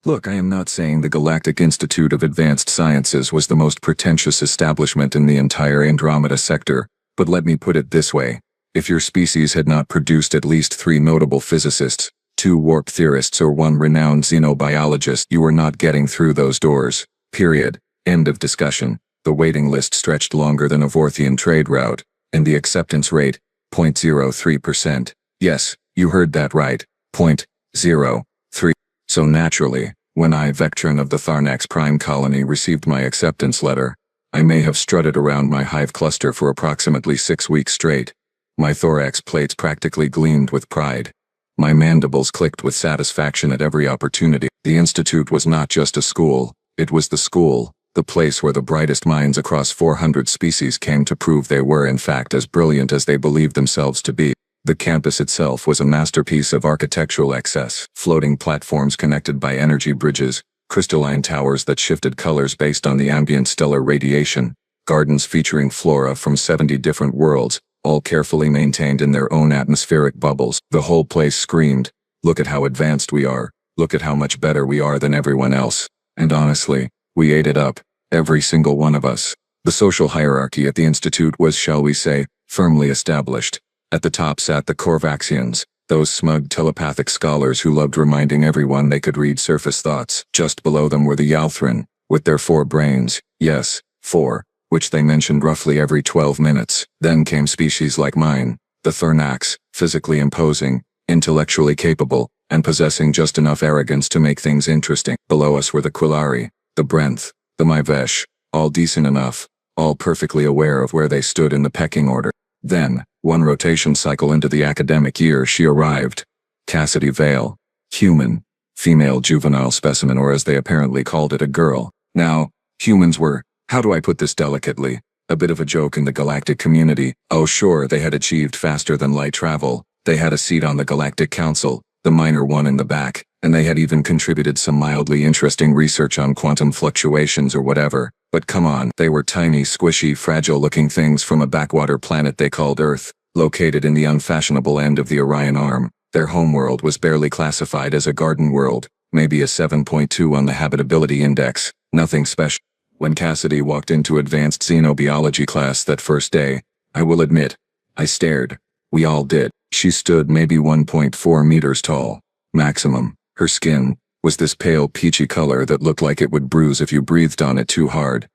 Look, I am not saying the Galactic Institute of Advanced Sciences was the most pretentious establishment in the entire Andromeda sector, but let me put it this way. If your species had not produced at least 3 notable physicists, 2 warp theorists or 1 renowned xenobiologist, you were not getting through those doors. Period. End of discussion. The waiting list stretched longer than a Vorthian trade route, and the acceptance rate, 0.03%. Yes, you heard that right. 0.03. So naturally, when I, Vectron of the Tharnax Prime Colony, received my acceptance letter, I may have strutted around my hive cluster for approximately 6 weeks straight. My thorax plates practically gleamed with pride. My mandibles clicked with satisfaction at every opportunity. The Institute was not just a school, it was the school, the place where the brightest minds across 400 species came to prove they were in fact as brilliant as they believed themselves to be. The campus itself was a masterpiece of architectural excess. Floating platforms connected by energy bridges, crystalline towers that shifted colors based on the ambient stellar radiation, gardens featuring flora from 70 different worlds, all carefully maintained in their own atmospheric bubbles. The whole place screamed, look at how advanced we are, look at how much better we are than everyone else. And honestly, we ate it up, every single one of us. The social hierarchy at the Institute was, shall we say, firmly established. At the top sat the Corvaxians, those smug telepathic scholars who loved reminding everyone they could read surface thoughts. Just below them were the Yalthrin, with their 4 brains, yes, 4, which they mentioned roughly every 12 minutes. Then came species like mine, the Tharnax, physically imposing, intellectually capable, and possessing just enough arrogance to make things interesting. Below us were the Quillari, the Brenth, the Myvesh, all decent enough, all perfectly aware of where they stood in the pecking order. Then, 1 rotation cycle into the academic year, she arrived. Cassidy Vale. Human. Female juvenile specimen, or as they apparently called it, a girl. Now, humans were, how do I put this delicately, a bit of a joke in the galactic community. Oh sure, they had achieved faster than light travel, they had a seat on the Galactic Council, the minor one in the back, and they had even contributed some mildly interesting research on quantum fluctuations or whatever. But come on, they were tiny, squishy, fragile-looking things from a backwater planet they called Earth, located in the unfashionable end of the Orion Arm. Their homeworld was barely classified as a garden world, maybe a 7.2 on the habitability index, nothing special. When Cassidy walked into advanced xenobiology class that first day, I will admit, I stared. We all did. She stood maybe 1.4 meters tall, maximum. Her skin was this pale peachy color that looked like it would bruise if you breathed on it too hard.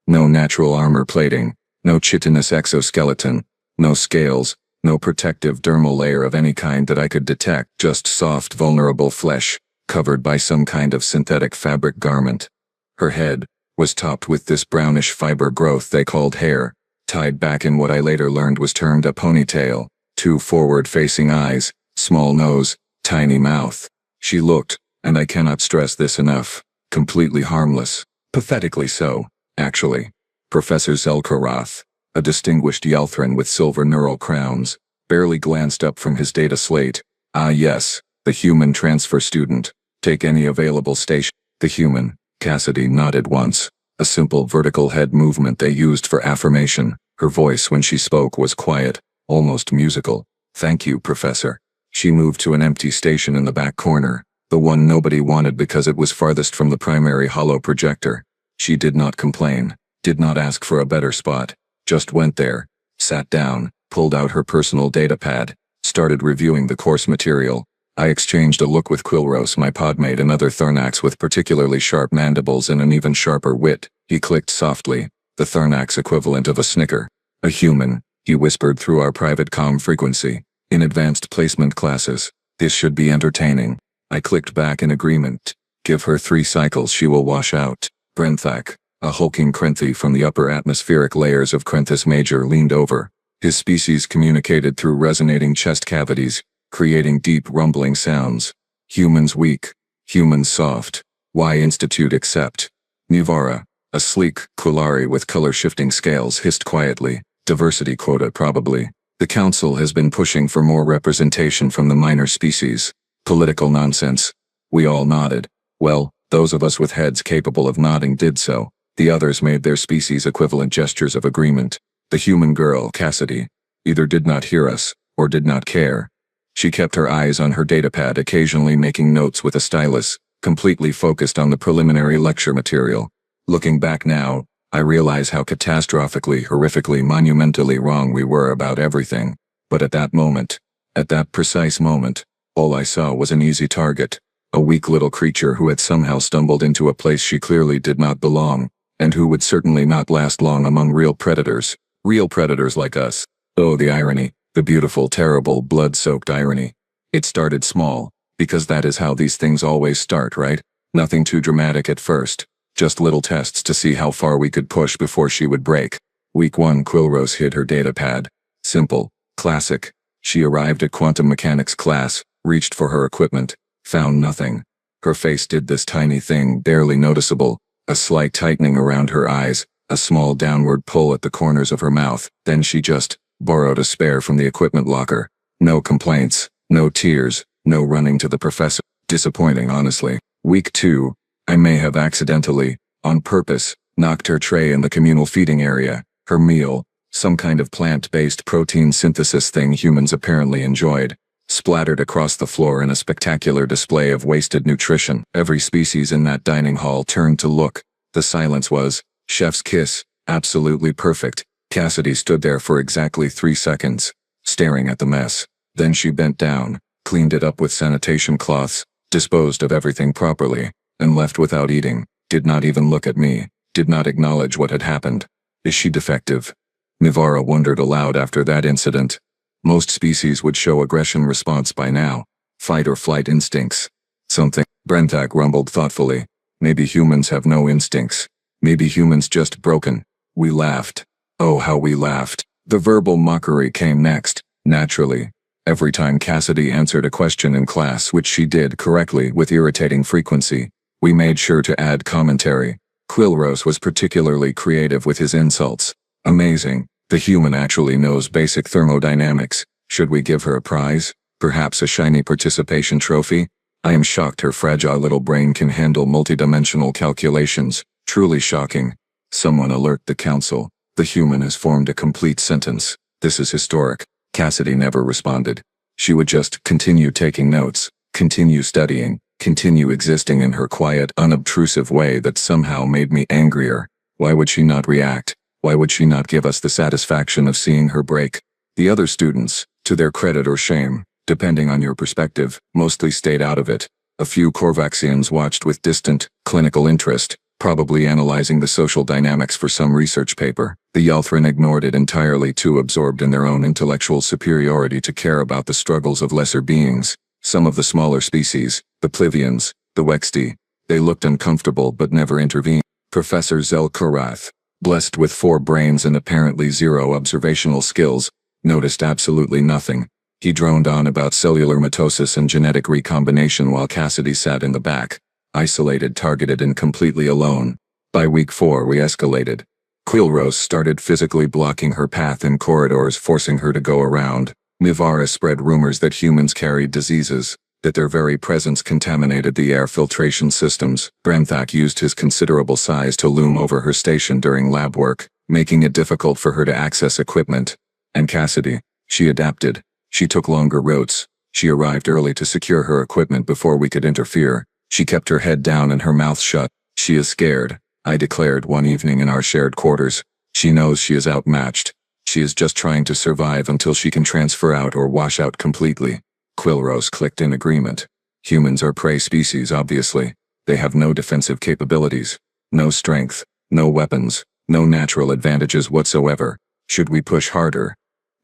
No natural armor plating, no chitinous exoskeleton, no scales, no protective dermal layer of any kind that I could detect, just soft, vulnerable flesh, covered by some kind of synthetic fabric garment. Her head was topped with this brownish fiber growth they called hair, tied back in what I later learned was termed a ponytail, 2 forward-facing eyes, small nose, tiny mouth. She looked, and I cannot stress this enough, completely harmless. Pathetically so, actually. Professor Zelkaroth, a distinguished Yalthrin with silver neural crowns, barely glanced up from his data slate. Ah yes, the human transfer student. Take any available station. The human. Cassidy nodded once, a simple vertical head movement they used for affirmation. Her voice when she spoke was quiet, almost musical. Thank you, Professor. She moved to an empty station in the back corner, the one nobody wanted because it was farthest from the primary holo projector. She did not complain, did not ask for a better spot, just went there, sat down, pulled out her personal datapad, started reviewing the course material. I exchanged a look with Quillros, my podmate, another Tharnax with particularly sharp mandibles and an even sharper wit. He clicked softly, the Tharnax equivalent of a snicker. A human, he whispered through our private comm frequency. In advanced placement classes, this should be entertaining. I clicked back in agreement. Give her 3 cycles, she will wash out. Brenthak, a hulking Krenthi from the upper atmospheric layers of Krenthis Major, leaned over. His species communicated through resonating chest cavities, creating deep rumbling sounds. Humans weak, humans soft. Y Institute accept. Nivara, a sleek Quillari with color-shifting scales, hissed quietly. Diversity quota probably. The council has been pushing for more representation from the minor species. Political nonsense. We all nodded. Well, those of us with heads capable of nodding did so. The others made their species equivalent gestures of agreement. The human girl, Cassidy, either did not hear us, or did not care. She kept her eyes on her datapad, occasionally making notes with a stylus, completely focused on the preliminary lecture material. Looking back now, I realize how catastrophically, horrifically, monumentally wrong we were about everything. But at that precise moment, all I saw was an easy target. A weak little creature who had somehow stumbled into a place she clearly did not belong, and who would certainly not last long among real predators like us. Oh, the irony, the beautiful, terrible, blood-soaked irony. It started small, because that is how these things always start, right? Nothing too dramatic at first, just little tests to see how far we could push before she would break. Week 1, Quillrose hid her data pad. Simple, classic. She arrived at quantum mechanics class, reached for her equipment, found nothing. Her face did this tiny thing, barely noticeable, a slight tightening around her eyes, a small downward pull at the corners of her mouth. Then she just borrowed a spare from the equipment locker. No complaints, no tears, no running to the professor. Disappointing, honestly. Week 2, I may have accidentally, on purpose, knocked her tray in the communal feeding area. Her meal, some kind of plant-based protein synthesis thing humans apparently enjoyed, splattered across the floor in a spectacular display of wasted nutrition. Every species in that dining hall turned to look. The silence was chef's kiss, absolutely perfect. Cassidy stood there for exactly 3 seconds, staring at the mess. Then she bent down, cleaned it up with sanitation cloths, disposed of everything properly, and left without eating. Did not even look at me, did not acknowledge what had happened. Is she defective? Mivara wondered aloud after that incident. Most species would show aggression response by now. Fight or flight instincts. Something. Brenthak rumbled thoughtfully. Maybe humans have no instincts. Maybe humans just broken. We laughed. Oh, how we laughed. The verbal mockery came next, naturally. Every time Cassidy answered a question in class, which she did correctly with irritating frequency, we made sure to add commentary. Quillrose was particularly creative with his insults. Amazing. The human actually knows basic thermodynamics. Should we give her a prize? Perhaps a shiny participation trophy? I am shocked her fragile little brain can handle multidimensional calculations. Truly shocking. Someone alert the council. The human has formed a complete sentence. This is historic. Cassidy never responded. She would just continue taking notes, continue studying, continue existing in her quiet, unobtrusive way that somehow made me angrier. Why would she not react? Why would she not give us the satisfaction of seeing her break? The other students, to their credit or shame, depending on your perspective, mostly stayed out of it. A few Korvaxians watched with distant, clinical interest, probably analyzing the social dynamics for some research paper. The Yalthrin ignored it entirely, too absorbed in their own intellectual superiority to care about the struggles of lesser beings. Some of the smaller species, the Plivians, the Wexti, they looked uncomfortable but never intervened. Professor Zelkorath, blessed with 4 brains and apparently 0 observational skills, noticed absolutely nothing. He droned on about cellular mitosis and genetic recombination while Cassidy sat in the back, isolated, targeted, and completely alone. By week 4 we escalated. Quillrose started physically blocking her path in corridors, forcing her to go around. Mivara spread rumors that humans carried diseases, that their very presence contaminated the air filtration systems. Brenthak used his considerable size to loom over her station during lab work, making it difficult for her to access equipment. And Cassidy, she adapted. She took longer routes. She arrived early to secure her equipment before we could interfere. She kept her head down and her mouth shut. She is scared, I declared one evening in our shared quarters. She knows she is outmatched. She is just trying to survive until she can transfer out or wash out completely. Quillrose clicked in agreement. Humans are prey species, obviously. They have no defensive capabilities, no strength, no weapons, no natural advantages whatsoever. Should we push harder?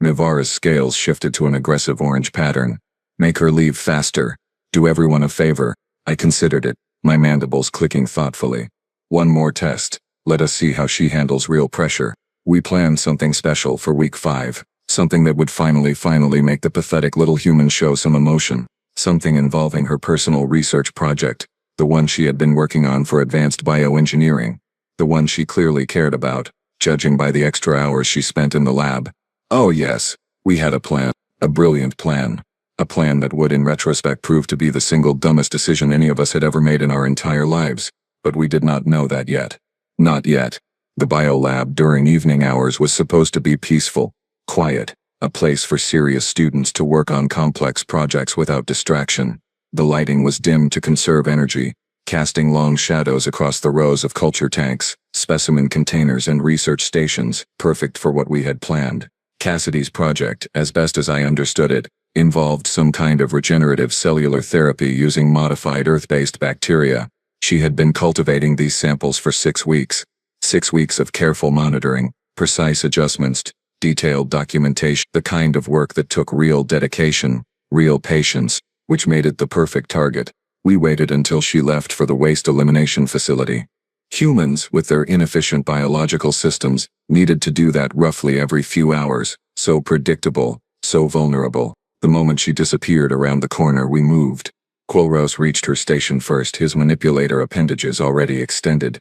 Mivara's scales shifted to an aggressive orange pattern. Make her leave faster. Do everyone a favor. I considered it, my mandibles clicking thoughtfully. One more test. Let us see how she handles real pressure. We planned something special for week 5. Something that would finally make the pathetic little human show some emotion. Something involving her personal research project. The one she had been working on for advanced bioengineering. The one she clearly cared about, judging by the extra hours she spent in the lab. Oh yes, we had a plan. A brilliant plan. A plan that would in retrospect prove to be the single dumbest decision any of us had ever made in our entire lives. But we did not know that yet. Not yet. The biolab during evening hours was supposed to be peaceful, quiet, a place for serious students to work on complex projects without distraction. The lighting was dim to conserve energy, casting long shadows across the rows of culture tanks, specimen containers and research stations, perfect for what we had planned. Cassidy's project, as best as I understood it, involved some kind of regenerative cellular therapy using modified Earth-based bacteria. She had been cultivating these samples for 6 weeks. 6 weeks of careful monitoring, precise adjustments, detailed documentation, the kind of work that took real dedication, real patience, which made it the perfect target. We waited until she left for the waste elimination facility. Humans, with their inefficient biological systems, needed to do that roughly every few hours, so predictable, so vulnerable. The moment she disappeared around the corner, we moved. Quillrose reached her station first, his manipulator appendages already extended.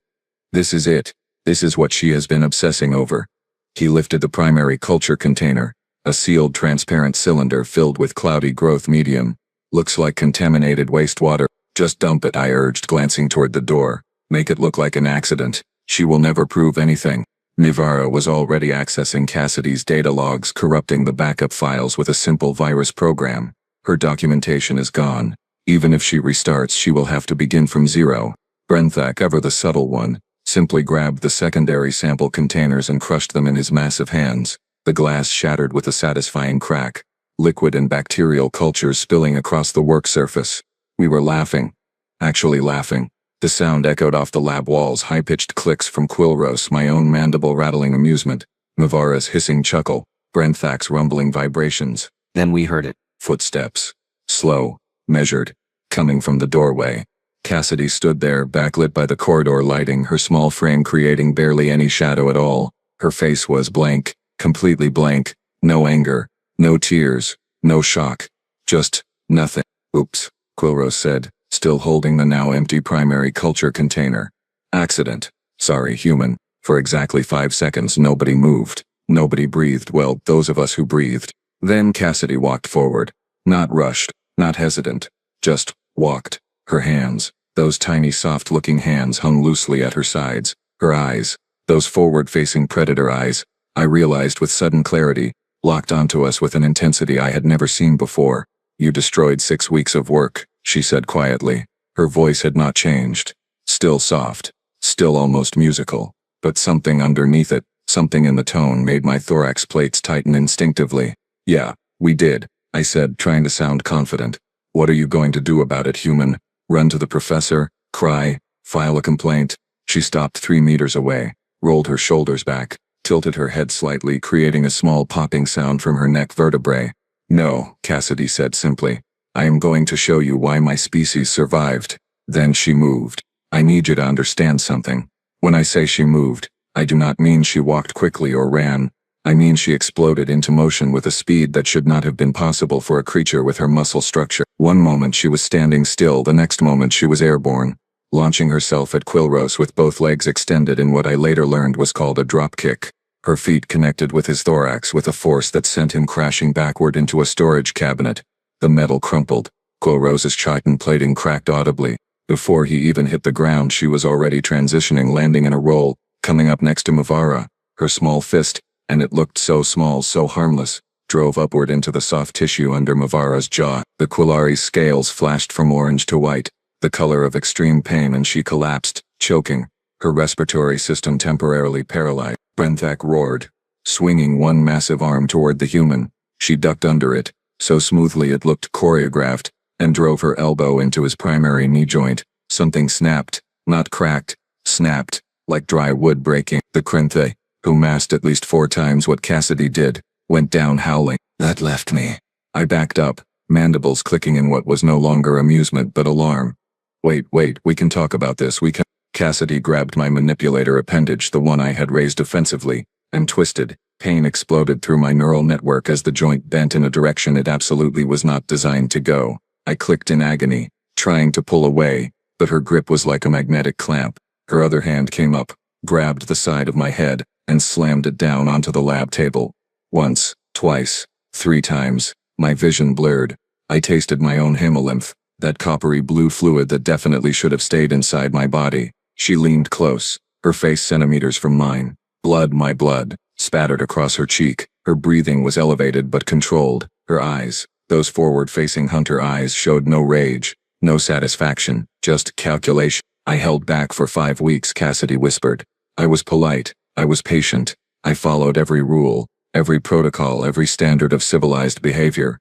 This is it. This is what she has been obsessing over. He lifted the primary culture container, a sealed transparent cylinder filled with cloudy growth medium. Looks like contaminated wastewater. Just dump it, I urged, glancing toward the door. Make it look like an accident. She will never prove anything. Mivara was already accessing Cassidy's data logs, corrupting the backup files with a simple virus program. Her documentation is gone. Even if she restarts, she will have to begin from zero. Brenthak, ever the subtle one, simply grabbed the secondary sample containers and crushed them in his massive hands. The glass shattered with a satisfying crack. Liquid and bacterial cultures spilling across the work surface. We were laughing. Actually laughing. The sound echoed off the lab walls, high-pitched clicks from Quillrose, my own mandible-rattling amusement, Mivara's hissing chuckle, Brenthak's rumbling vibrations. Then we heard it. Footsteps. Slow, measured, coming from the doorway. Cassidy stood there, backlit by the corridor lighting, her small frame creating barely any shadow at all. Her face was blank, completely blank, no anger, no tears, no shock. Just nothing. Oops, Quillrose said, still holding the now empty primary culture container. Accident. Sorry, human. For exactly 5 seconds nobody moved. Nobody breathed, well, those of us who breathed. Then Cassidy walked forward. Not rushed, not hesitant. Just walked. Her hands, those tiny soft-looking hands, hung loosely at her sides. Her eyes, those forward-facing predator eyes, I realized with sudden clarity, locked onto us with an intensity I had never seen before. You destroyed 6 weeks of work, she said quietly. Her voice had not changed. Still soft, still almost musical, but something underneath it, something in the tone made my thorax plates tighten instinctively. Yeah, we did, I said, trying to sound confident. What are you going to do about it, human? Run to the professor? Cry? File a complaint? She stopped 3 meters away, rolled her shoulders back, tilted her head slightly, creating a small popping sound from her neck vertebrae. No, Cassidy said simply. I am going to show you why my species survived. Then she moved. I need you to understand something. When I say she moved, I do not mean she walked quickly or ran. I mean she exploded into motion with a speed that should not have been possible for a creature with her muscle structure. One moment she was standing still, the next moment she was airborne, launching herself at Quillrose with both legs extended in what I later learned was called a drop kick. Her feet connected with his thorax with a force that sent him crashing backward into a storage cabinet. The metal crumpled. Quillrose's chitin plating cracked audibly. Before he even hit the ground, she was already transitioning, landing in a roll, coming up next to Mivara. Her small fist, and it looked so small, so harmless, drove upward into the soft tissue under Mivara's jaw. The Quillari's scales flashed from orange to white, the color of extreme pain, and she collapsed, choking, her respiratory system temporarily paralyzed. Brenthak roared, swinging one massive arm toward the human. She ducked under it, so smoothly it looked choreographed, and drove her elbow into his primary knee joint. Something snapped, not cracked, snapped, like dry wood breaking. The Krenthe, who massed at least 4 times what Cassidy did, went down howling. That left me. I backed up, mandibles clicking in what was no longer amusement but alarm. Wait, we can talk about this, we can. Cassidy grabbed my manipulator appendage, the one I had raised offensively, and twisted. Pain exploded through my neural network as the joint bent in a direction it absolutely was not designed to go. I clicked in agony, trying to pull away, but her grip was like a magnetic clamp. Her other hand came up, grabbed the side of my head, and slammed it down onto the lab table. Once, twice, 3 times, my vision blurred. I tasted my own hemolymph, that coppery blue fluid that definitely should have stayed inside my body. She leaned close, her face centimeters from mine. Blood, my blood, spattered across her cheek. Her breathing was elevated but controlled. Her eyes, those forward-facing hunter eyes, showed no rage, No satisfaction, just calculation. I held back for 5 weeks, Cassidy whispered. I was polite, I was patient, I followed every rule, every protocol, every standard of civilized behavior.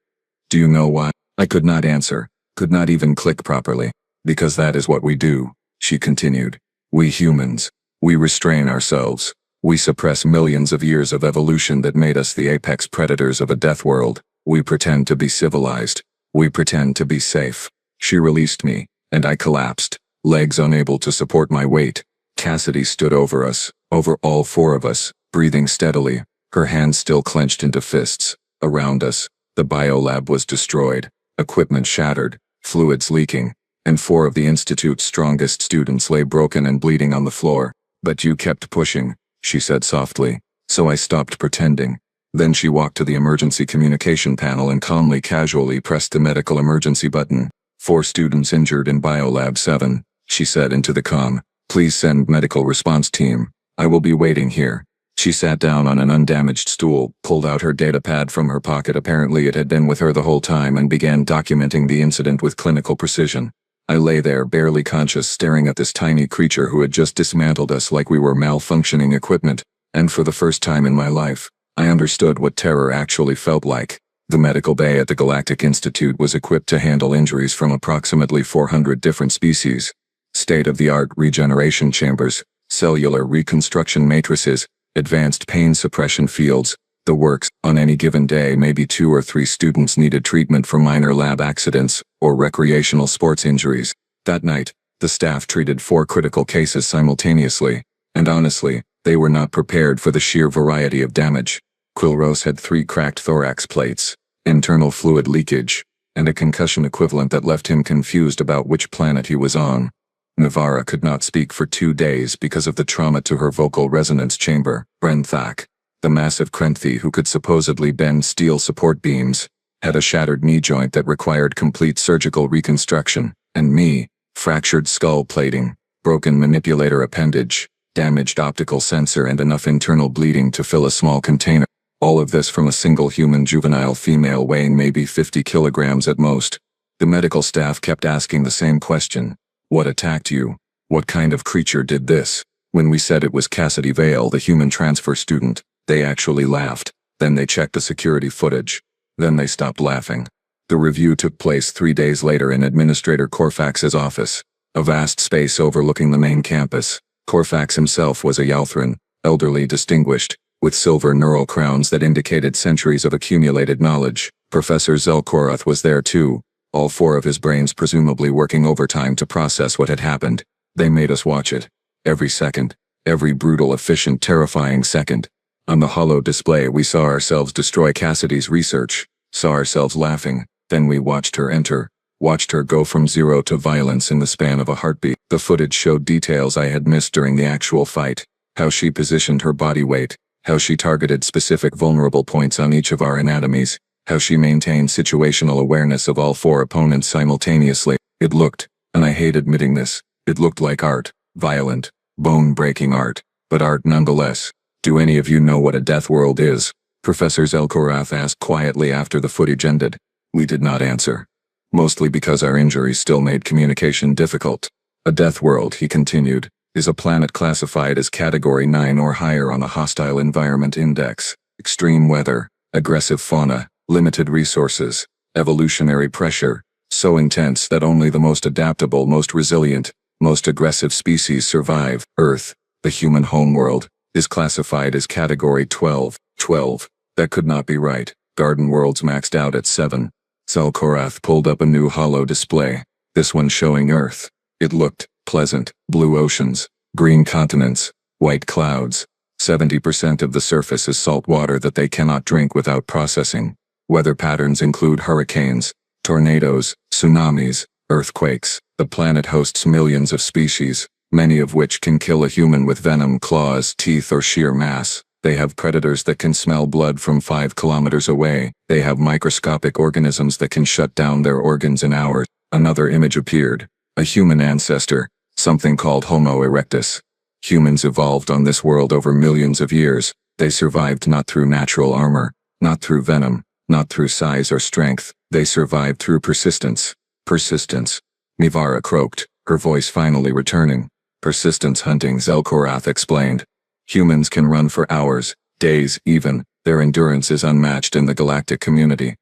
Do you know why? I could not answer, could not even click properly. Because that is what we do, she continued. We humans. We restrain ourselves. We suppress millions of years of evolution that made us the apex predators of a death world. We pretend to be civilized. We pretend to be safe. She released me, and I collapsed, legs unable to support my weight. Cassidy stood over us, over all 4 of us, breathing steadily, her hands still clenched into fists. Around us, the biolab was destroyed, equipment shattered, fluids leaking, and 4 of the Institute's strongest students lay broken and bleeding on the floor. But you kept pushing, she said softly, so I stopped pretending. Then she walked to the emergency communication panel and calmly, casually pressed the medical emergency button. 4 students injured in Biolab 7, she said into the comm. Please send medical response team. I will be waiting here. She sat down on an undamaged stool, pulled out her datapad from her pocket, apparently it had been with her the whole time, and began documenting the incident with clinical precision. I lay there, barely conscious, staring at this tiny creature who had just dismantled us like we were malfunctioning equipment, and for the first time in my life, I understood what terror actually felt like. The medical bay at the Galactic Institute was equipped to handle injuries from approximately 400 different species. State-of-the-art regeneration chambers, cellular reconstruction matrices, advanced pain suppression fields, the works. On any given day, maybe 2 or 3 students needed treatment for minor lab accidents or recreational sports injuries. That night, the staff treated 4 critical cases simultaneously, and honestly, they were not prepared for the sheer variety of damage. Quilros had 3 cracked thorax plates, internal fluid leakage, and a concussion equivalent that left him confused about which planet he was on. Navarra could not speak for 2 days because of the trauma to her vocal resonance chamber. Brenthak, the massive Krenthi who could supposedly bend steel support beams, had a shattered knee joint that required complete surgical reconstruction, and me, fractured skull plating, broken manipulator appendage, damaged optical sensor, and enough internal bleeding to fill a small container. All of this from a single human juvenile female weighing maybe 50 kilograms at most. The medical staff kept asking the same question. What attacked you? What kind of creature did this? When we said it was Cassidy Vale, the human transfer student, they actually laughed. Then they checked the security footage. Then they stopped laughing. The review took place 3 days later in Administrator Corfax's office, a vast space overlooking the main campus. Corfax himself was a Yalthran, elderly, distinguished, with silver neural crowns that indicated centuries of accumulated knowledge. Professor Zelkorath was there too, all 4 of his brains presumably working overtime to process what had happened. They made us watch it. Every second. Every brutal, efficient, terrifying second. On the hollow display we saw ourselves destroy Cassidy's research, saw ourselves laughing, then we watched her enter, watched her go from 0 to violence in the span of a heartbeat. The footage showed details I had missed during the actual fight, how she positioned her body weight, how she targeted specific vulnerable points on each of our anatomies, how she maintained situational awareness of all 4 opponents simultaneously. It looked, and I hate admitting this, it looked like art, violent, bone-breaking art, but art nonetheless. Do any of you know what a death world is? Professor Zelkorath asked quietly after the footage ended. We did not answer. Mostly because our injuries still made communication difficult. A death world, he continued, is a planet classified as Category 9 or higher on the Hostile Environment Index. Extreme weather, aggressive fauna, limited resources, evolutionary pressure, so intense that only the most adaptable, most resilient, most aggressive species survive. Earth, the human homeworld, is classified as Category 12. 12. That could not be right. Garden Worlds maxed out at 7. Zelkorath pulled up a new hollow display, this one showing Earth. It looked pleasant. Blue oceans, green continents, white clouds. 70% of the surface is salt water that they cannot drink without processing. Weather patterns include hurricanes, tornadoes, tsunamis, earthquakes. The planet hosts millions of species, many of which can kill a human with venom, claws, teeth, or sheer mass. They have predators that can smell blood from 5 kilometers away. They have microscopic organisms that can shut down their organs in hours. Another image appeared. A human ancestor, something called Homo erectus. Humans evolved on this world over millions of years. They survived not through natural armor, not through venom, not through size or strength. They survived through persistence. Persistence. Mivara croaked, her voice finally returning. Persistence hunting, Zelkorath explained. Humans can run for hours, days even. Their endurance is unmatched in the galactic community.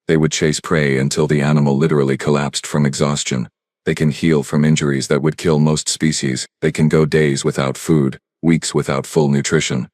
They would chase prey until the animal literally collapsed from exhaustion. They can heal from injuries that would kill most species. They can go days without food, weeks without full nutrition.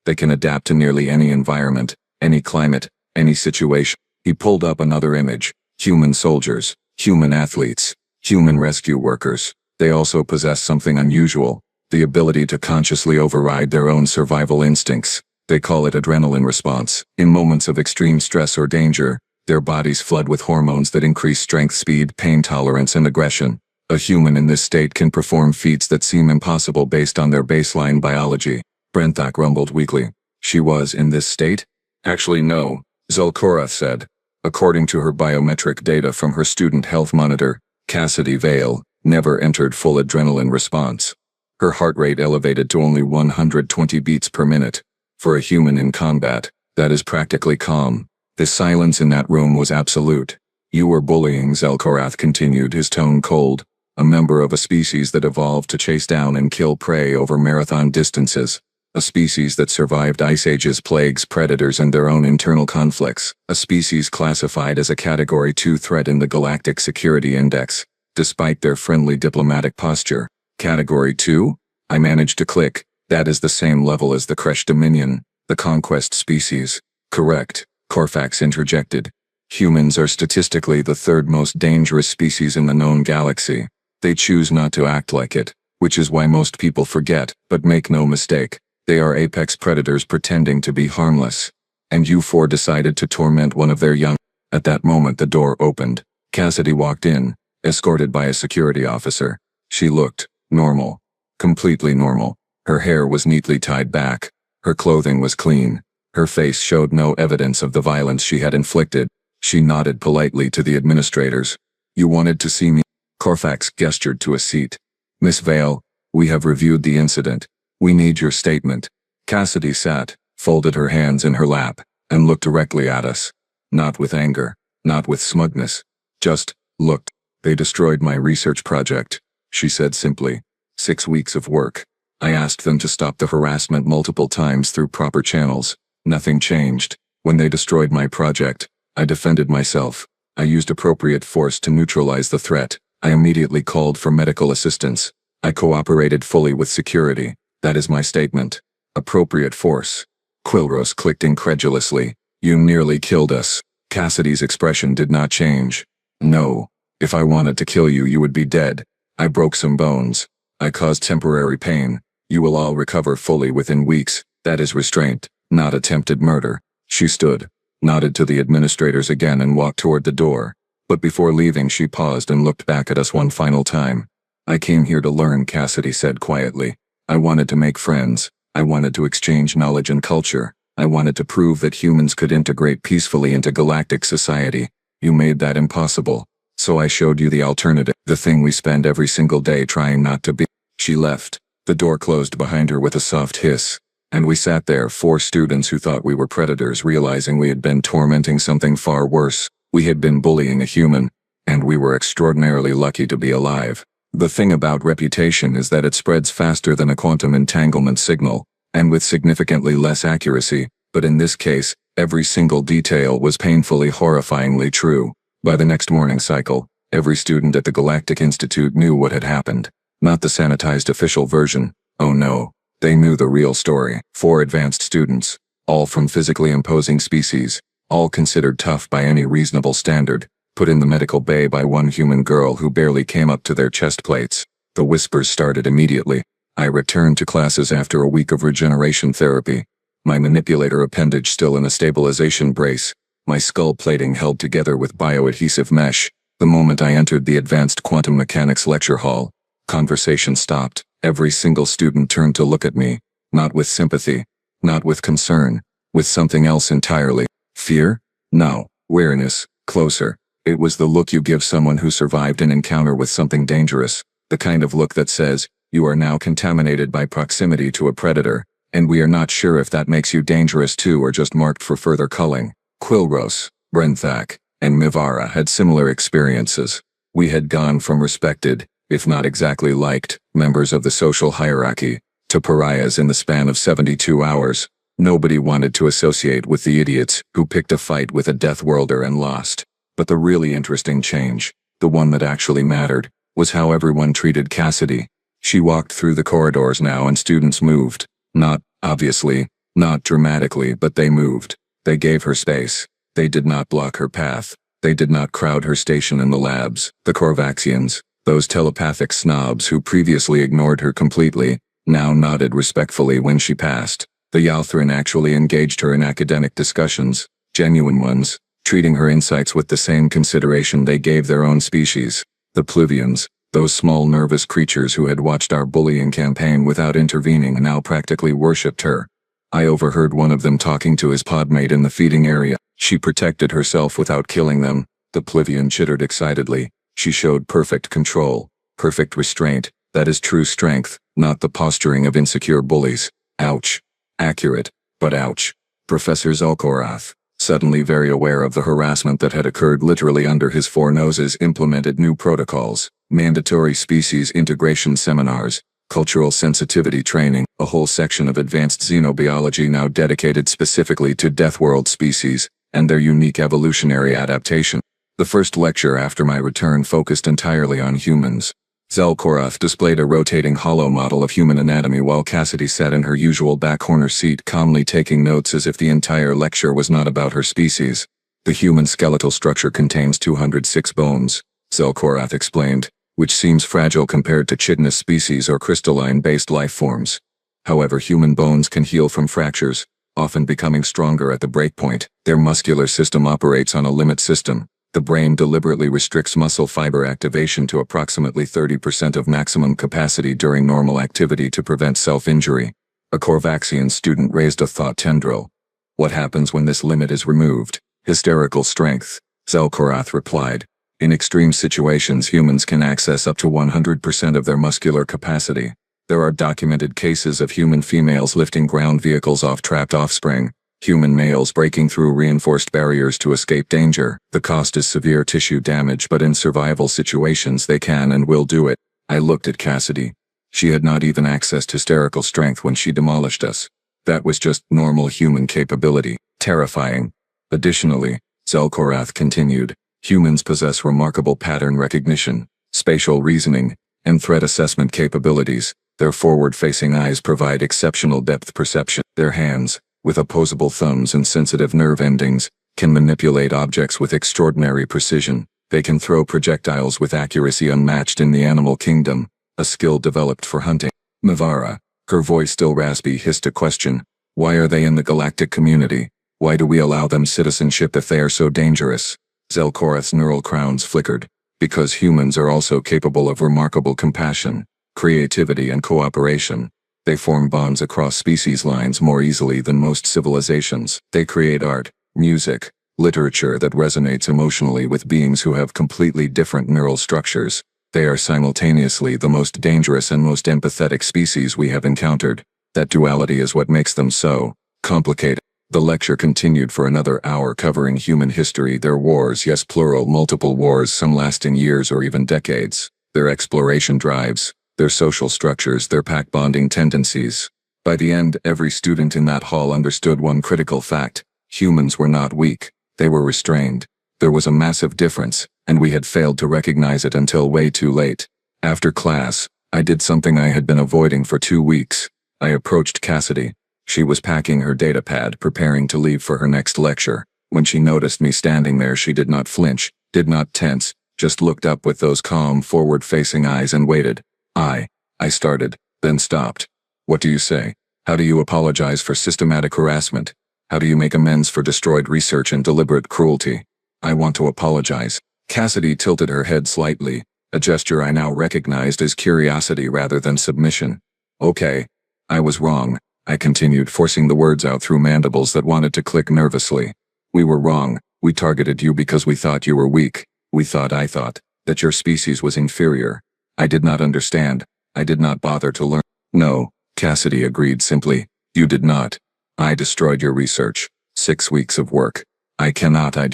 They can adapt to nearly any environment, any climate, any situation. He pulled up another image. Human soldiers, human athletes, human rescue workers. They also possess something unusual, the ability to consciously override their own survival instincts. They call it adrenaline response. In moments of extreme stress or danger, their bodies flood with hormones that increase strength, speed, pain tolerance, and aggression. A human in this state can perform feats that seem impossible based on their baseline biology. Brenthak rumbled weakly. She was in this state? Actually no, Zelkorath said. According to her biometric data from her student health monitor, Cassidy Vale never entered full adrenaline response. Her heart rate elevated to only 120 beats per minute. For a human in combat, that is practically calm. The silence in that room was absolute. You were bullying, Zelkorath continued, his tone cold. A member of a species that evolved to chase down and kill prey over marathon distances. A species that survived ice ages, plagues, predators, and their own internal conflicts. A species classified as a Category 2 threat in the Galactic Security Index. Despite their friendly diplomatic posture. Category 2? I managed to click. That is the same level as the Kresh Dominion, the conquest species. Correct, Corfax interjected. Humans are statistically the third most dangerous species in the known galaxy. They choose not to act like it, which is why most people forget, but make no mistake. They are apex predators pretending to be harmless. And you four decided to torment one of their young. At that moment the door opened. Cassidy walked in, escorted by a security officer. She looked normal. Completely normal. Her hair was neatly tied back. Her clothing was clean. Her face showed no evidence of the violence she had inflicted. She nodded politely to the administrators. You wanted to see me? Corfax gestured to a seat. Miss Vale, we have reviewed the incident. We need your statement. Cassidy sat, folded her hands in her lap, and looked directly at us. Not with anger, not with smugness. Just, looked. They destroyed my research project, she said simply. 6 weeks of work. I asked them to stop the harassment multiple times through proper channels. Nothing changed. When they destroyed my project, I defended myself. I used appropriate force to neutralize the threat. I immediately called for medical assistance. I cooperated fully with security. That is my statement. Appropriate force. Quilros clicked incredulously. You nearly killed us. Cassidy's expression did not change. No. If I wanted to kill you, you would be dead. I broke some bones. I caused temporary pain. You will all recover fully within weeks. That is restraint, not attempted murder. She stood, nodded to the administrators again and walked toward the door. But before leaving she paused and looked back at us one final time. I came here to learn, Cassidy said quietly. I wanted to make friends. I wanted to exchange knowledge and culture. I wanted to prove that humans could integrate peacefully into galactic society. You made that impossible. So I showed you the alternative, the thing we spend every single day trying not to be. She left. The door closed behind her with a soft hiss. And we sat there, 4 students who thought we were predators, realizing we had been tormenting something far worse. We had been bullying a human. And we were extraordinarily lucky to be alive. The thing about reputation is that it spreads faster than a quantum entanglement signal, and with significantly less accuracy, but in this case, every single detail was painfully, horrifyingly true. By the next morning cycle, every student at the Galactic Institute knew what had happened. Not the sanitized official version. Oh no. They knew the real story. 4 advanced students, all from physically imposing species, all considered tough by any reasonable standard, put in the medical bay by one human girl who barely came up to their chest plates. The whispers started immediately. I returned to classes after a week of regeneration therapy. My manipulator appendage still in a stabilization brace. My skull plating held together with bioadhesive mesh. The moment I entered the advanced quantum mechanics lecture hall, conversation stopped. Every single student turned to look at me, not with sympathy, not with concern, with something else entirely. Fear? No. Awareness. Closer. It was the look you give someone who survived an encounter with something dangerous. The kind of look that says, you are now contaminated by proximity to a predator, and we are not sure if that makes you dangerous too or just marked for further culling. Quilros, Brenthak, and Mivara had similar experiences. We had gone from respected, if not exactly liked, members of the social hierarchy, to pariahs in the span of 72 hours. Nobody wanted to associate with the idiots who picked a fight with a death worlder and lost. But the really interesting change, the one that actually mattered, was how everyone treated Cassidy. She walked through the corridors now and students moved. Not, obviously, not dramatically, but they moved. They gave her space. They did not block her path. They did not crowd her station in the labs. The Korvaxians, those telepathic snobs who previously ignored her completely, now nodded respectfully when she passed. The Yalthrin actually engaged her in academic discussions, genuine ones, treating her insights with the same consideration they gave their own species. The Pluvians, those small nervous creatures who had watched our bullying campaign without intervening, now practically worshipped her. I overheard one of them talking to his podmate in the feeding area. She protected herself without killing them. The Pluvian chittered excitedly. She showed perfect control, perfect restraint. That is true strength, not the posturing of insecure bullies. Ouch. Accurate, but ouch. Professor Zelkorath, suddenly very aware of the harassment that had occurred literally under his four noses, implemented new protocols, mandatory species integration seminars, cultural sensitivity training, a whole section of advanced xenobiology now dedicated specifically to Deathworld species and their unique evolutionary adaptation. The first lecture after my return focused entirely on humans. Zelkorath displayed a rotating hollow model of human anatomy while Cassidy sat in her usual back corner seat calmly taking notes as if the entire lecture was not about her species. The human skeletal structure contains 206 bones, Zelkorath explained, which seems fragile compared to chitinous species or crystalline-based life forms. However, human bones can heal from fractures, often becoming stronger at the breakpoint. Their muscular system operates on a limit system. The brain deliberately restricts muscle fiber activation to approximately 30% of maximum capacity during normal activity to prevent self-injury. A Korvaxian student raised a thought tendril. What happens when this limit is removed? Hysterical strength, Zelkorath replied. In extreme situations, humans can access up to 100% of their muscular capacity. There are documented cases of human females lifting ground vehicles off trapped offspring, human males breaking through reinforced barriers to escape danger. The cost is severe tissue damage, but in survival situations they can and will do it. I looked at Cassidy. She had not even accessed hysterical strength when she demolished us. That was just normal human capability. Terrifying. Additionally, Zelkorath continued, humans possess remarkable pattern recognition, spatial reasoning, and threat assessment capabilities. Their forward-facing eyes provide exceptional depth perception. Their hands, with opposable thumbs and sensitive nerve endings, can manipulate objects with extraordinary precision. They can throw projectiles with accuracy unmatched in the animal kingdom, a skill developed for hunting. Mavara, her voice still raspy, hissed a question. Why are they in the galactic community? Why do we allow them citizenship if they are so dangerous? Zelkorath's neural crowns flickered. Because humans are also capable of remarkable compassion, creativity, and cooperation. They form bonds across species lines more easily than most civilizations. They create art, music, literature that resonates emotionally with beings who have completely different neural structures. They are simultaneously the most dangerous and most empathetic species we have encountered. That duality is what makes them so complicated. The lecture continued for another hour, covering human history, their wars, yes plural, multiple wars, some lasting years or even decades, their exploration drives, their social structures, their pack bonding tendencies. By the end, every student in that hall understood one critical fact: humans were not weak, they were restrained. There was a massive difference, and we had failed to recognize it until way too late. After class, I did something I had been avoiding for 2 weeks. I approached Cassidy. She was packing her datapad, preparing to leave for her next lecture. When she noticed me standing there, she did not flinch, did not tense, just looked up with those calm, forward-facing eyes and waited. I started, then stopped. What do you say? How do you apologize for systematic harassment? How do you make amends for destroyed research and deliberate cruelty? I want to apologize. Cassidy tilted her head slightly, a gesture I now recognized as curiosity rather than submission. Okay. I was wrong, I continued, forcing the words out through mandibles that wanted to click nervously. We were wrong. We targeted you because we thought you were weak. I thought, that your species was inferior. I did not understand. I did not bother to learn. No, Cassidy agreed simply. You did not. I destroyed your research. 6 weeks of work. I do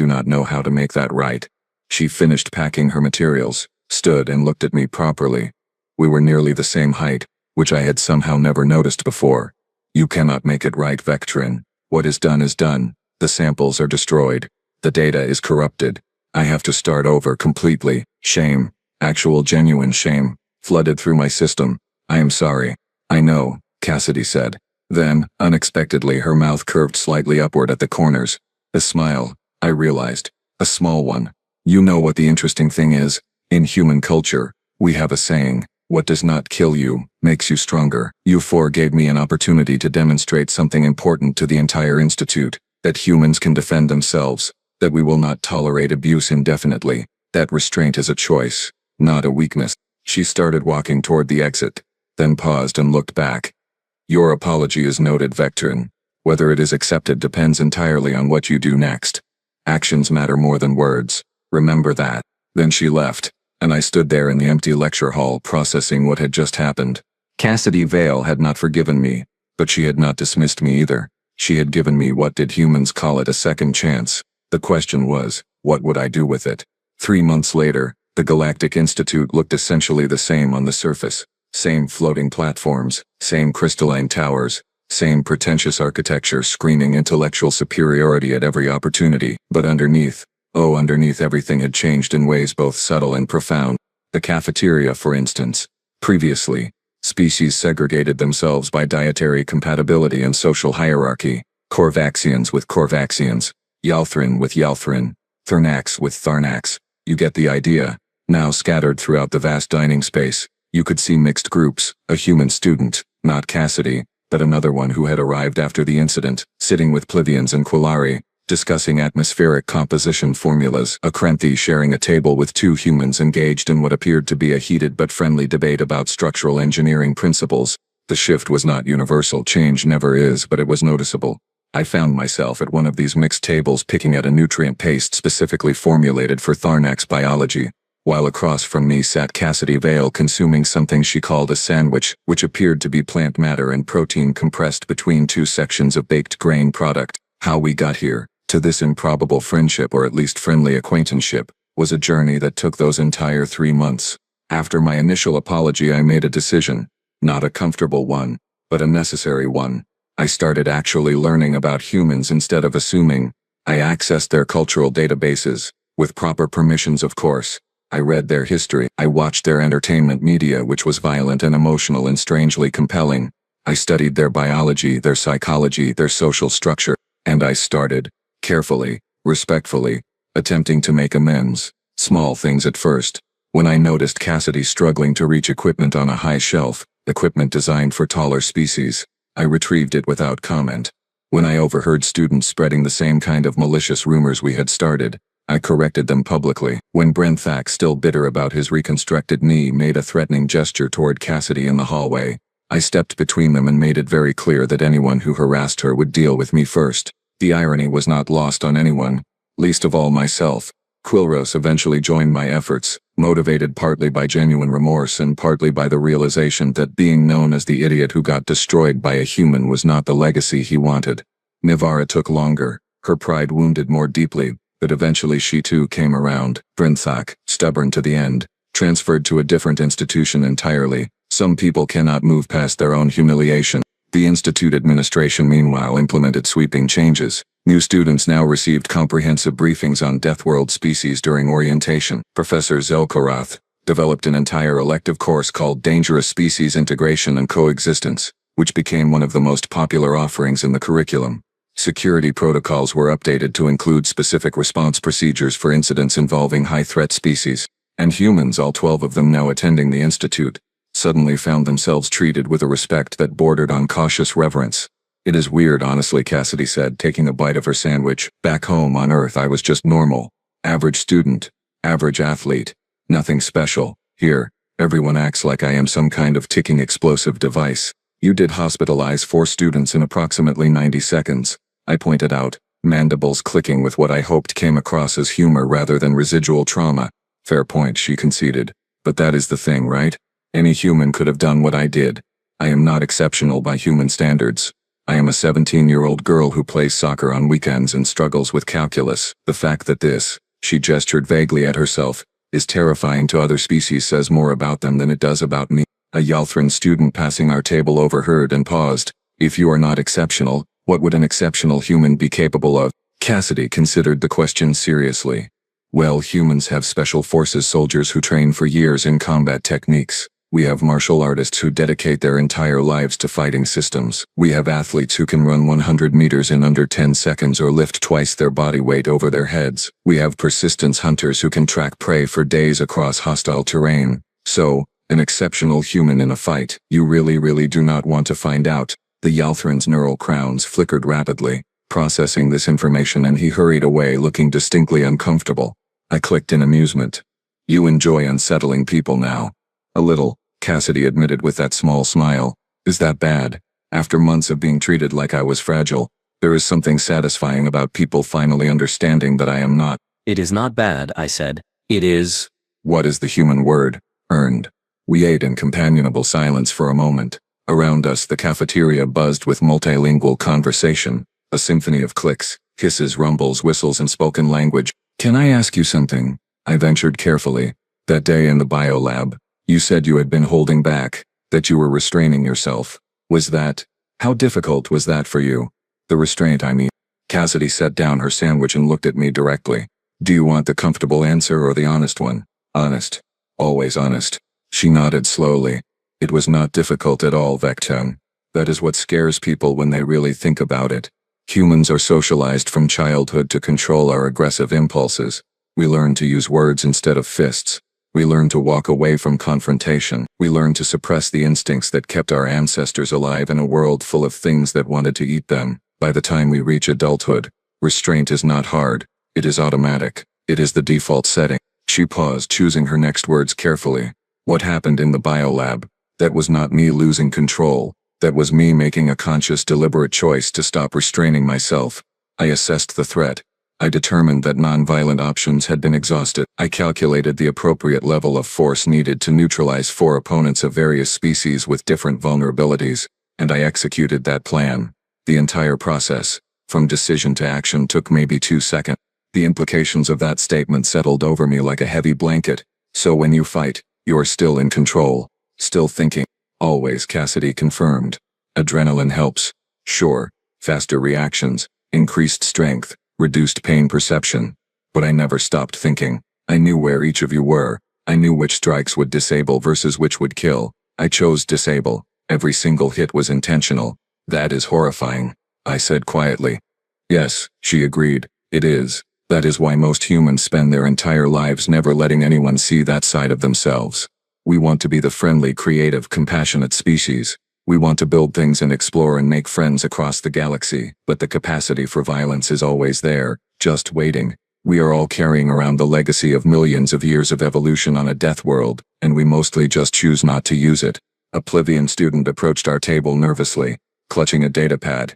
not know how to make that right. She finished packing her materials, stood and looked at me properly. We were nearly the same height, which I had somehow never noticed before. You cannot make it right, Vectrin. What is done is done. The samples are destroyed. The data is corrupted. I have to start over completely. Shame, actual genuine shame, flooded through my system. I am sorry. I know, Cassidy said. Then, unexpectedly, her mouth curved slightly upward at the corners. A smile, I realized. A small one. You know what the interesting thing is? In human culture, we have a saying, what does not kill you, makes you stronger. You four gave me an opportunity to demonstrate something important to the entire institute, that humans can defend themselves, that we will not tolerate abuse indefinitely, that restraint is a choice, not a weakness. She started walking toward the exit, then paused and looked back. Your apology is noted, Vectrin. Whether it is accepted depends entirely on what you do next. Actions matter more than words. Remember that. Then she left, and I stood there in the empty lecture hall processing what had just happened. Cassidy Vale had not forgiven me, but she had not dismissed me either. She had given me what did humans call it, a second chance. The question was, what would I do with it? 3 months later, the Galactic Institute looked essentially the same on the surface. Same floating platforms, same crystalline towers, same pretentious architecture screaming intellectual superiority at every opportunity. But underneath everything had changed in ways both subtle and profound. The cafeteria, for instance. Previously, species segregated themselves by dietary compatibility and social hierarchy. Corvaxians with Corvaxians, Yalthrin with Yalthrin, Tharnax with Tharnax. You get the idea. Now scattered throughout the vast dining space, you could see mixed groups, a human student, not Cassidy, but another one who had arrived after the incident, sitting with Plivians and Quillari, discussing atmospheric composition formulas, a Krenthi sharing a table with 2 humans engaged in what appeared to be a heated but friendly debate about structural engineering principles. The shift was not universal, change never is, but it was noticeable. I found myself at one of these mixed tables picking at a nutrient paste specifically formulated for Tharnax biology, while across from me sat Cassidy Vale consuming something she called a sandwich, which appeared to be plant matter and protein compressed between 2 sections of baked grain product. How we got here, to this improbable friendship, or at least friendly acquaintanceship, was a journey that took those entire 3 months. After my initial apology, I made a decision, not a comfortable one, but a necessary one. I started actually learning about humans instead of assuming. I accessed their cultural databases, with proper permissions of course. I read their history. I watched their entertainment media, which was violent and emotional and strangely compelling. I studied their biology, their psychology, their social structure, and I started, carefully, respectfully, attempting to make amends. Small things at first. When I noticed Cassidy struggling to reach equipment on a high shelf, equipment designed for taller species, I retrieved it without comment. When I overheard students spreading the same kind of malicious rumors we had started, I corrected them publicly. When Brenthak, still bitter about his reconstructed knee, made a threatening gesture toward Cassidy in the hallway, I stepped between them and made it very clear that anyone who harassed her would deal with me first. The irony was not lost on anyone, least of all myself. Quillros eventually joined my efforts, motivated partly by genuine remorse and partly by the realization that being known as the idiot who got destroyed by a human was not the legacy he wanted. Nivara took longer, her pride wounded more deeply, but eventually she too came around. Brenthak, stubborn to the end, transferred to a different institution entirely. Some people cannot move past their own humiliation. The institute administration meanwhile implemented sweeping changes. New students now received comprehensive briefings on Deathworld species during orientation. Professor Zelkorath developed an entire elective course called Dangerous Species Integration and Coexistence, which became one of the most popular offerings in the curriculum. Security protocols were updated to include specific response procedures for incidents involving high-threat species, and humans, all 12 of them now attending the institute, suddenly found themselves treated with a respect that bordered on cautious reverence. It is weird, honestly, Cassidy said, taking a bite of her sandwich. Back home on Earth I was just normal. Average student. Average athlete. Nothing special. Here, everyone acts like I am some kind of ticking explosive device. You did hospitalize 4 students in approximately 90 seconds, I pointed out, mandibles clicking with what I hoped came across as humor rather than residual trauma. Fair point, she conceded. But that is the thing, right? Any human could have done what I did. I am not exceptional by human standards. I am a 17-year-old girl who plays soccer on weekends and struggles with calculus. The fact that this, She gestured vaguely at herself. Is terrifying to other species says more about them than it does about me. A Yalthran student passing our table overheard and paused. If you are not exceptional, what would an exceptional human be capable of? Cassidy considered the question seriously. Well, humans have special forces soldiers who train for years in combat techniques. We have martial artists who dedicate their entire lives to fighting systems. We have athletes who can run 100 meters in under 10 seconds or lift twice their body weight over their heads. We have persistence hunters who can track prey for days across hostile terrain. So, an exceptional human in a fight, you really do not want to find out. The Yalthran's neural crowns flickered rapidly, processing this information, and he hurried away looking distinctly uncomfortable. I clicked in amusement. You enjoy unsettling people now. A little, Cassidy admitted with that small smile. Is that bad? After months of being treated like I was fragile, there is something satisfying about people finally understanding that I am not. It is not bad, I said. It is. What is the human word? Earned. We ate in companionable silence for a moment. Around us the cafeteria buzzed with multilingual conversation, a symphony of clicks, hisses, rumbles, whistles, and spoken language. Can I ask you something? I ventured carefully. That day in the biolab, you said you had been holding back, that you were restraining yourself. Was that? How difficult was that for you? The restraint, I mean. Cassidy set down her sandwich and looked at me directly. Do you want the comfortable answer or the honest one? Honest. Always honest. She nodded slowly. It was not difficult at all, Vectung. That is what scares people when they really think about it. Humans are socialized from childhood to control our aggressive impulses. We learn to use words instead of fists. We learn to walk away from confrontation. We learn to suppress the instincts that kept our ancestors alive in a world full of things that wanted to eat them. By the time we reach adulthood, restraint is not hard. It is automatic. It is the default setting. She paused, choosing her next words carefully. What happened in the biolab? That was not me losing control. That was me making a conscious, deliberate choice to stop restraining myself. I assessed the threat. I determined that non-violent options had been exhausted. I calculated the appropriate level of force needed to neutralize 4 opponents of various species with different vulnerabilities, and I executed that plan. The entire process, from decision to action, took maybe 2 seconds. The implications of that statement settled over me like a heavy blanket. So when you fight, you're still in control. Still thinking. Always, Cassidy confirmed. Adrenaline helps. Sure. Faster reactions, increased strength, reduced pain perception. But I never stopped thinking. I knew where each of you were. I knew which strikes would disable versus which would kill. I chose disable. Every single hit was intentional. That is horrifying, I said quietly. Yes, she agreed. It is. That is why most humans spend their entire lives never letting anyone see that side of themselves. We want to be the friendly, creative, compassionate species. We want to build things and explore and make friends across the galaxy, but the capacity for violence is always there, just waiting. We are all carrying around the legacy of millions of years of evolution on a death world, and we mostly just choose not to use it. A Plivian student approached our table nervously, clutching a datapad.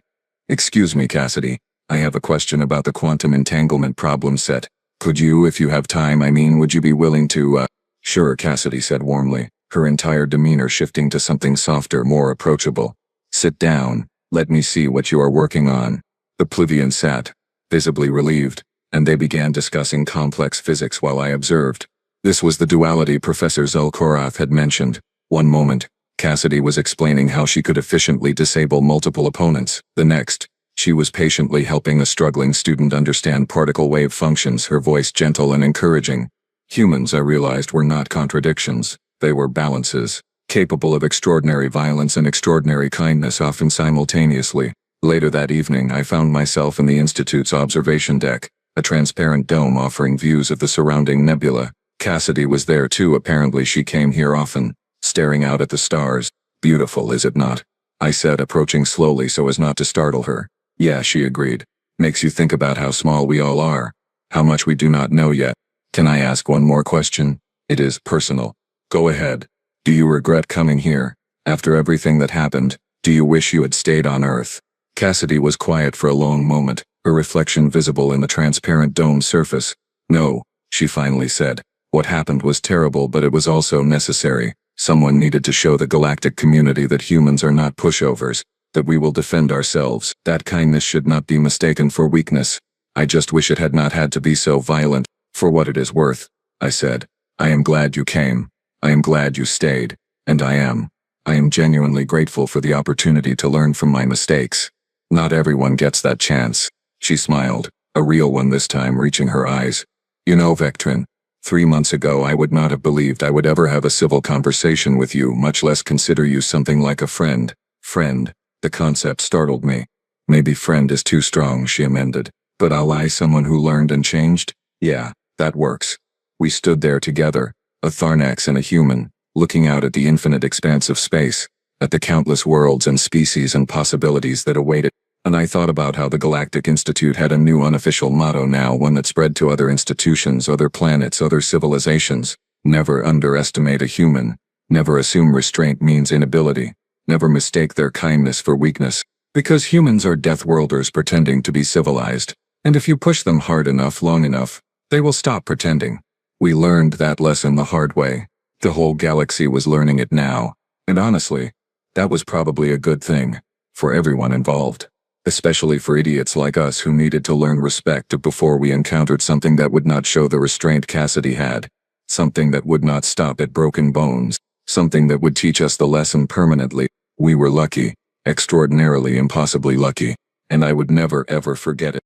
Excuse me, Cassidy. I have a question about the quantum entanglement problem set. Could you, if you have time, would you be willing to, Sure, Cassidy said warmly, her entire demeanor shifting to something softer, more approachable. Sit down. Let me see what you are working on. The Plivian sat, visibly relieved, and they began discussing complex physics while I observed. This was the duality Professor Zulkorath had mentioned. One moment, Cassidy was explaining how she could efficiently disable multiple opponents. The next, she was patiently helping a struggling student understand particle wave functions, her voice gentle and encouraging. Humans, I realized, were not contradictions. They were balances, capable of extraordinary violence and extraordinary kindness often simultaneously. Later that evening, I found myself in the Institute's observation deck, a transparent dome offering views of the surrounding nebula. Cassidy was there too. Apparently she came here often, staring out at the stars. Beautiful, is it not? I said, approaching slowly so as not to startle her. Yeah, she agreed. Makes you think about how small we all are. How much we do not know yet. Can I ask one more question? It is personal. Go ahead. Do you regret coming here? After everything that happened, do you wish you had stayed on Earth? Cassidy was quiet for a long moment, her reflection visible in the transparent dome surface. No, she finally said. What happened was terrible, but it was also necessary. Someone needed to show the galactic community that humans are not pushovers, that we will defend ourselves. That kindness should not be mistaken for weakness. I just wish it had not had to be so violent. For what it is worth, I said, I am glad you came. I am glad you stayed. And I am genuinely grateful for the opportunity to learn from my mistakes. Not everyone gets that chance. She smiled, a real one this time, reaching her eyes. You know, Vectrin, 3 months ago I would not have believed I would ever have a civil conversation with you, much less consider you something like a friend. Friend, the concept startled me. Maybe friend is too strong, she amended. But ally, someone who learned and changed? Yeah, that works. We stood there together, a Tharnax and a human, looking out at the infinite expanse of space, at the countless worlds and species and possibilities that awaited. And I thought about how the Galactic Institute had a new unofficial motto now, one that spread to other institutions, other planets, other civilizations. Never underestimate a human. Never assume restraint means inability. Never mistake their kindness for weakness. Because humans are death worlders pretending to be civilized. And if you push them hard enough, long enough, they will stop pretending. We learned that lesson the hard way. The whole galaxy was learning it now. And honestly, that was probably a good thing. For everyone involved. Especially for idiots like us who needed to learn respect before we encountered something that would not show the restraint Cassidy had. Something that would not stop at broken bones. Something that would teach us the lesson permanently. We were lucky. Extraordinarily, impossibly lucky. And I would never ever forget it.